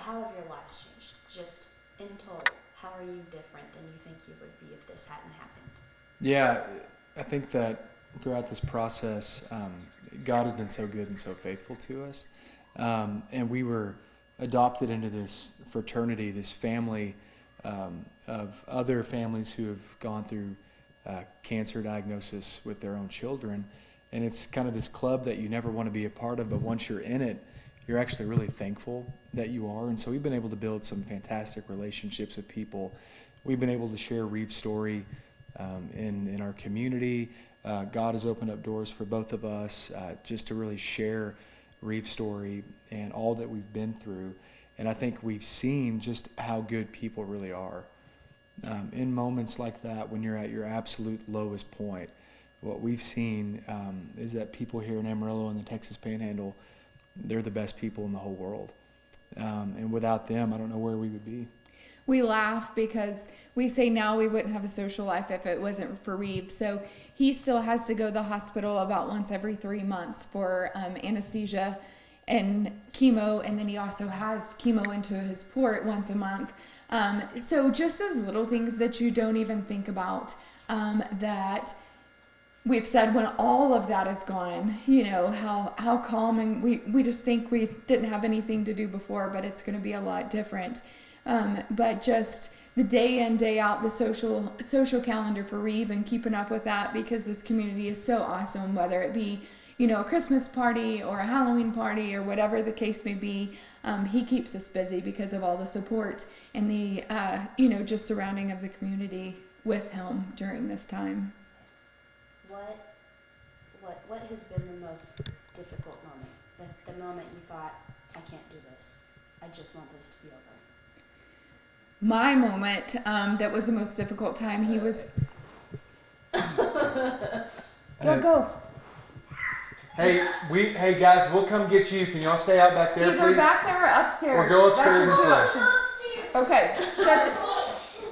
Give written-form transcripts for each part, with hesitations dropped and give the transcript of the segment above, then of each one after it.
how have your lives changed? Just in total, how are you different than you think you would be if this hadn't happened? Yeah, I think that throughout this process, God has been so good and so faithful to us. And we were adopted into this fraternity, this family of other families who have gone through cancer diagnosis with their own children. And it's kind of this club that you never want to be a part of, but once you're in it, you're actually really thankful that you are. And so we've been able to build some fantastic relationships with people. We've been able to share Reeve's story in our community. God has opened up doors for both of us just to really share Reeve's story and all that we've been through. And I think we've seen just how good people really are. In moments like that, when you're at your absolute lowest point, what we've seen is that people here in Amarillo and the Texas Panhandle, they're the best people in the whole world. And without them, I don't know where we would be. We laugh because we say now we wouldn't have a social life if it wasn't for Reeve. So he still has to go to the hospital about once every 3 months for anesthesia and chemo, and then he also has chemo into his port once a month. So just those little things that you don't even think about, that we've said when all of that is gone, you know, how calm, and we just think we didn't have anything to do before, but it's going to be a lot different. But just the day in, day out, the social calendar for Reeve and keeping up with that, because this community is so awesome, whether it be, you know, a Christmas party or a Halloween party or whatever the case may be. He keeps us busy because of all the support and the, you know, just surrounding of the community with him during this time. What has been the most difficult moment? The moment you thought, I can't do this. I just want this to be over. My moment that was the most difficult time, he was... Go. Hey guys, we'll come get you. Can y'all stay out back there, please? Either back there or upstairs. Or go upstairs and play.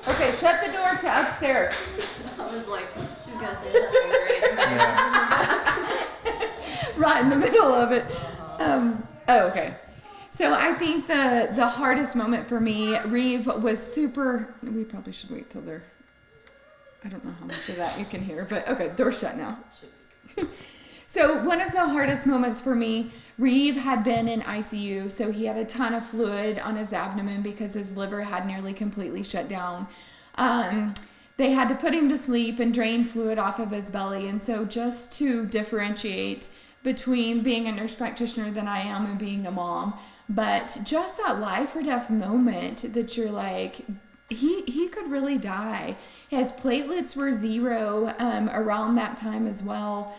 Okay, shut the door to upstairs. I was like, she's gonna say something great. Yeah. Right in the middle of it. Okay. So I think the hardest moment for me, Reeve was super. We probably should wait till they're. I don't know how much of that you can hear, but okay, door's shut now. So one of the hardest moments for me, Reeve had been in ICU, so he had a ton of fluid on his abdomen because his liver had nearly completely shut down. They had to put him to sleep and drain fluid off of his belly. And so just to differentiate between being a nurse practitioner than I am and being a mom, but just that life or death moment that you're like, he could really die. His platelets were 0 around that time as well.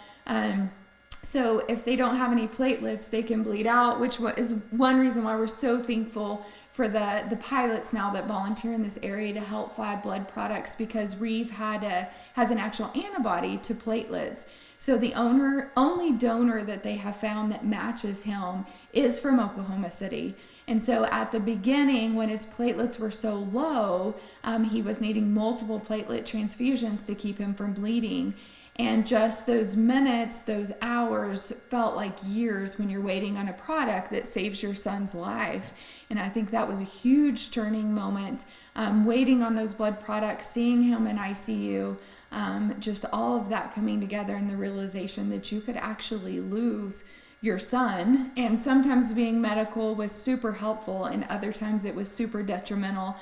So if they don't have any platelets, they can bleed out, which is one reason why we're so thankful for the pilots now that volunteer in this area to help fly blood products, because Reeve has an actual antibody to platelets. So the only donor that they have found that matches him is from Oklahoma City. And so at the beginning, when his platelets were so low, he was needing multiple platelet transfusions to keep him from bleeding. And just those minutes, those hours felt like years when you're waiting on a product that saves your son's life. And I think that was a huge turning moment, waiting on those blood products, seeing him in ICU, just all of that coming together, and the realization that you could actually lose your son. And sometimes being medical was super helpful, and other times it was super detrimental.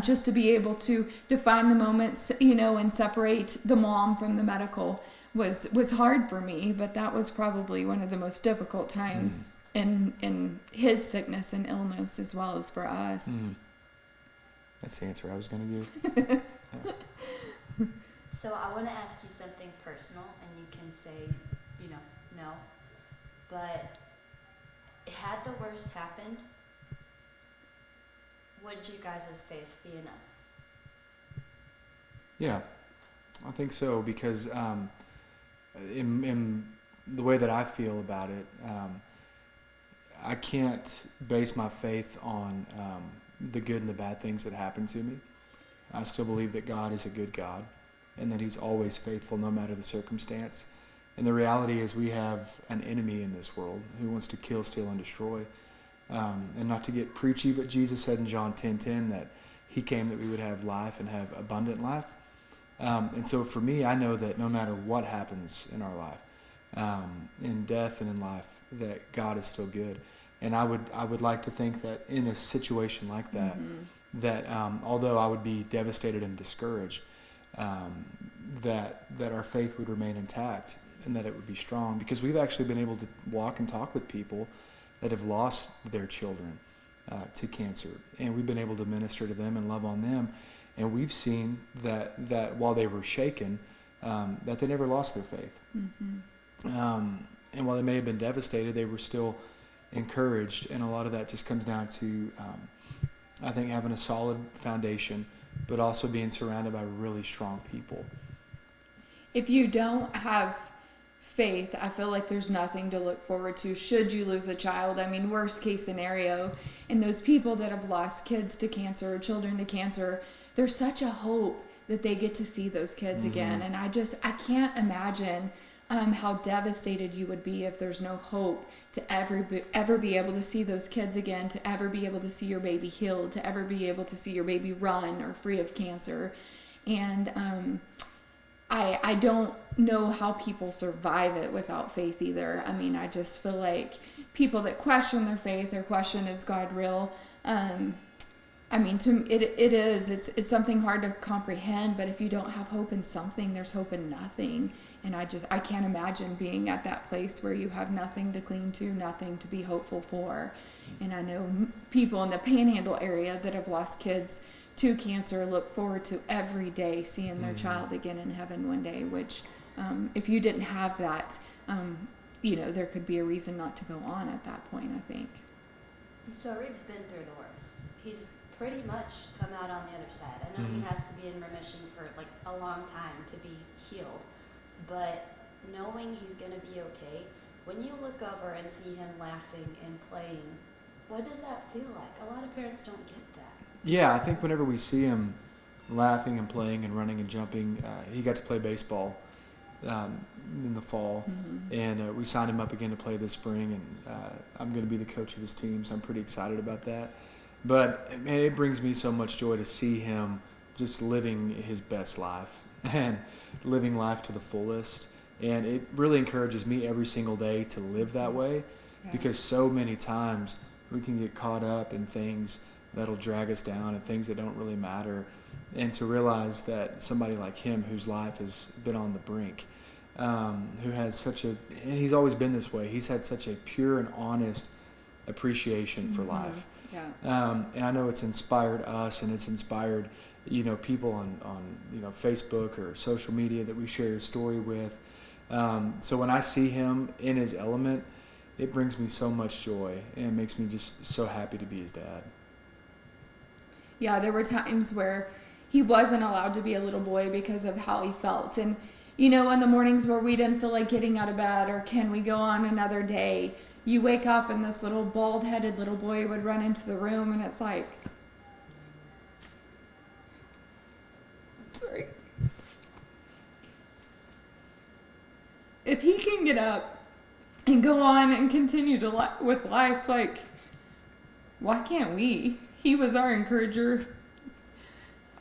Just to be able to define the moments, you know, and separate the mom from the medical was hard for me, but that was probably one of the most difficult times in his sickness and illness, as well as for us. That's the answer I was going to give. Yeah. So I want to ask you something personal, and you can say, you know, no. But had the worst happened, would you guys' faith be enough? Yeah, I think so, because in the way that I feel about it, I can't base my faith on the good and the bad things that happen to me. I still believe that God is a good God and that He's always faithful no matter the circumstance. And the reality is we have an enemy in this world who wants to kill, steal, and destroy. And not to get preachy, but Jesus said in John 10:10 that he came that we would have life and have abundant life. And so for me, I know that no matter what happens in our life, in death and in life, that God is still good. And I would like to think that in a situation like that, that although I would be devastated and discouraged, that our faith would remain intact and that it would be strong, because we've actually been able to walk and talk with people that have lost their children to cancer, and we've been able to minister to them and love on them, and we've seen that while they were shaken, that they never lost their faith. And while they may have been devastated, they were still encouraged, and a lot of that just comes down to I think having a solid foundation, but also being surrounded by really strong people. If you don't have faith, I feel like there's nothing to look forward to should you lose a child. I mean, worst case scenario, and those people that have lost kids to cancer or children to cancer, there's such a hope that they get to see those kids again. And I can't imagine how devastated you would be if there's no hope to ever be able to see those kids again, to ever be able to see your baby healed, to ever be able to see your baby run or free of cancer. And I don't know how people survive it without faith either. I mean, I just feel like people that question their faith or question, is God real? I mean, it's something hard to comprehend, but if you don't have hope in something, there's hope in nothing. And I can't imagine being at that place where you have nothing to cling to, nothing to be hopeful for. And I know people in the Panhandle area that have lost kids to cancer look forward to every day seeing their child again in heaven one day, which if you didn't have that, there could be a reason not to go on at that point, I think. So Reeve's been through the worst. He's pretty much come out on the other side. I know he has to be in remission for like a long time to be healed, but knowing he's going to be okay, when you look over and see him laughing and playing, what does that feel like? A lot of parents don't get that. Yeah, I think whenever we see him laughing and playing and running and jumping, he got to play baseball in the fall, and we signed him up again to play this spring, and I'm going to be the coach of his team, so I'm pretty excited about that. But man, it brings me so much joy to see him just living his best life and living life to the fullest, and it really encourages me every single day to live that way, because so many times we can get caught up in things that'll drag us down and things that don't really matter, and to realize that somebody like him, whose life has been on the brink, who has and he's always been this way, he's had such a pure and honest appreciation for life. And I know it's inspired us, and it's inspired people on Facebook or social media that we share his story with. So when I see him in his element, it brings me so much joy, and it makes me just so happy to be his dad. Yeah, there were times where he wasn't allowed to be a little boy because of how he felt. And, in the mornings where we didn't feel like getting out of bed, or can we go on another day, you wake up and this little bald-headed little boy would run into the room, and it's like, sorry. If he can get up and go on and continue to with life, like, why can't we? He was our encourager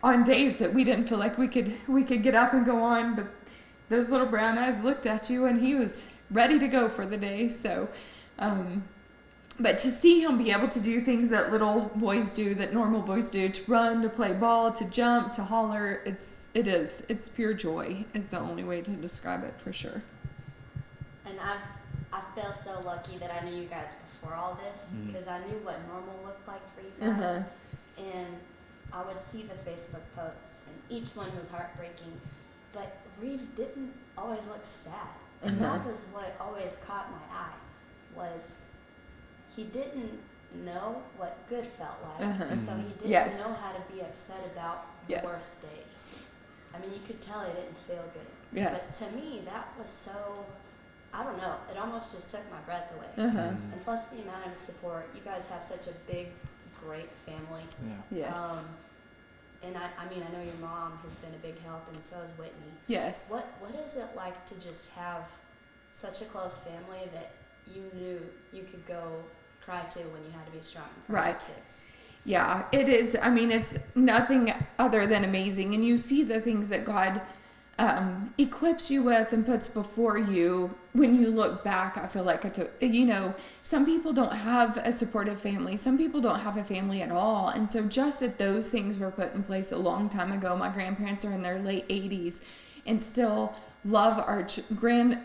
on days that we didn't feel like we could get up and go on, but those little brown eyes looked at you, and he was ready to go for the day. So, but to see him be able to do things that little boys do, that normal boys do, to run, to play ball, to jump, to holler, it's pure joy is the only way to describe it, for sure. And I feel so lucky that I knew you guys before all this, because I knew what normal looked like for you guys. And I would see the Facebook posts, and each one was heartbreaking, but Reeve didn't always look sad. And that was what always caught my eye, was he didn't know what good felt like, and so he didn't know how to be upset about the worst days. I mean, you could tell he didn't feel good. But to me, that was so, I don't know, it almost just took my breath away. And plus the amount of support. You guys have such a big, great family. And I mean, I know your mom has been a big help, and so has Whitney. What is it like to just have such a close family that you knew you could go cry too when you had to be strong for Right. your kids. Yeah, it is. I mean, it's nothing other than amazing. And you see the things that God equips you with and puts before you when you look back. I feel like, some people don't have a supportive family. Some people don't have a family at all. And so just that those things were put in place a long time ago. My grandparents are in their late 80s and still love our children.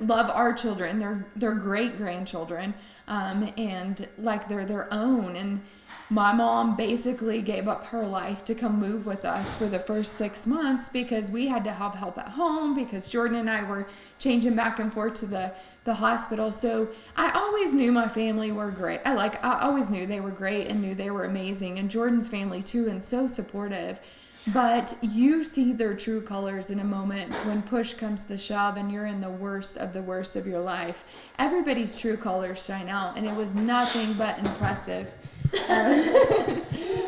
They're great grandchildren. And like they're their own. And my mom basically gave up her life to come move with us for the first 6 months because we had to have help at home because Jordan and I were changing back and forth to the hospital. So I always knew my family were great. I always knew they were great and knew they were amazing, and Jordan's family too, and so supportive. But you see their true colors in a moment when push comes to shove and you're in the worst of your life. Everybody's true colors shine out, and it was nothing but impressive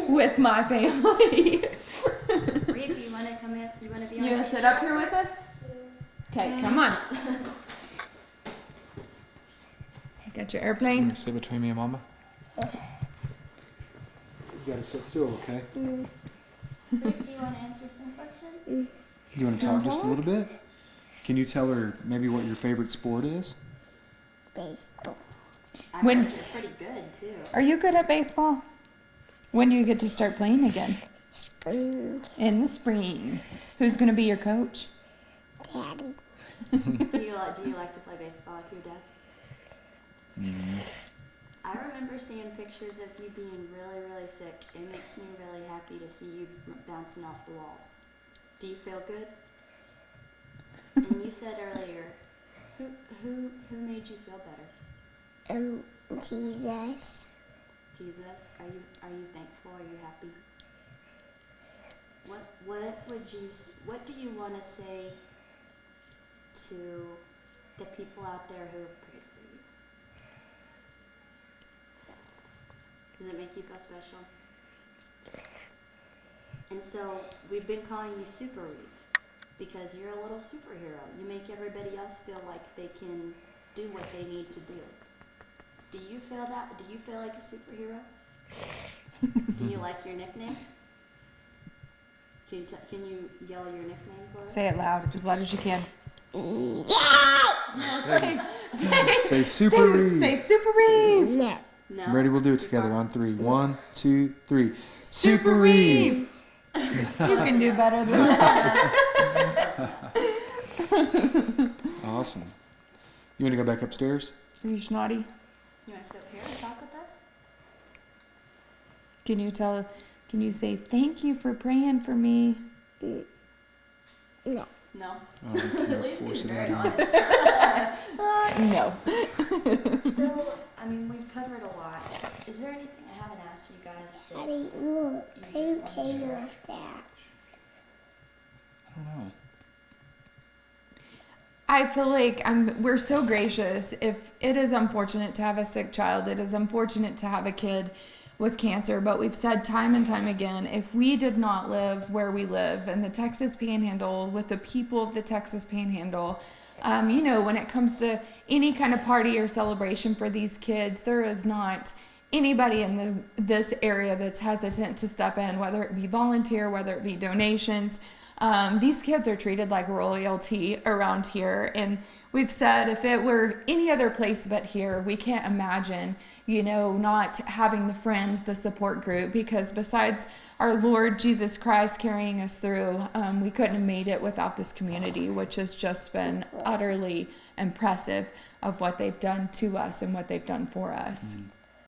with my family. Reeve, you want to come in? You want to be on You want to sit up here with us? Okay, come on. Got your You airplane? want to sit between me and Mama? You gotta sit still, okay? Reeve, do you want to answer some questions? You want to talk just a little bit? Can you tell her maybe what your favorite sport is? Baseball. I When- heard you're pretty good too. Are you good at baseball? When do you get to start playing again? Spring. In the spring. Who's going to be your coach? Daddy. Do you like to play baseball like your dad? I remember seeing pictures of you being really, really sick. It makes me really happy to see you bouncing off the walls. Do you feel good? And you said earlier, who made you feel better? Jesus. Jesus. Are you thankful? Are you happy? What do you want to say to the people out there who have prayed for you? Does it make you feel special? And so we've been calling you Super Reeve because you're a little superhero. You make everybody else feel like they can do what they need to do. Do you feel that? Do you feel like a superhero? Do you like your nickname? Can you yell your nickname for us? Say it loud as you can. Say Super Reeve. Say Super Reeve. No. No. Ready? We'll do it Too together far? on 3. 1, 2, 3. Super Reeve. You can do better than that. Awesome. You want to go back upstairs? Are you snotty? You want to sit here and talk with us? Can you say thank you for praying for me? No. No. Oh, we can't At least force he's it very out of you. honest. No. So, we've covered a lot. Is there anything I haven't asked you guys that Daddy, look. you Who just want to came share? with that? I don't know. I feel like we're so gracious. If it is unfortunate to have a sick child, it is unfortunate to have a kid with cancer, but we've said time and time again, if we did not live where we live in the Texas Panhandle with the people of the Texas Panhandle, when it comes to any kind of party or celebration for these kids, there is not anybody in this area that's hesitant to step in, whether it be volunteer, whether it be donations. These kids are treated like royalty around here, and we've said if it were any other place but here, we can't imagine, not having the friends, the support group, because besides our Lord Jesus Christ carrying us through, we couldn't have made it without this community, which has just been utterly impressive of what they've done to us and what they've done for us. Mm.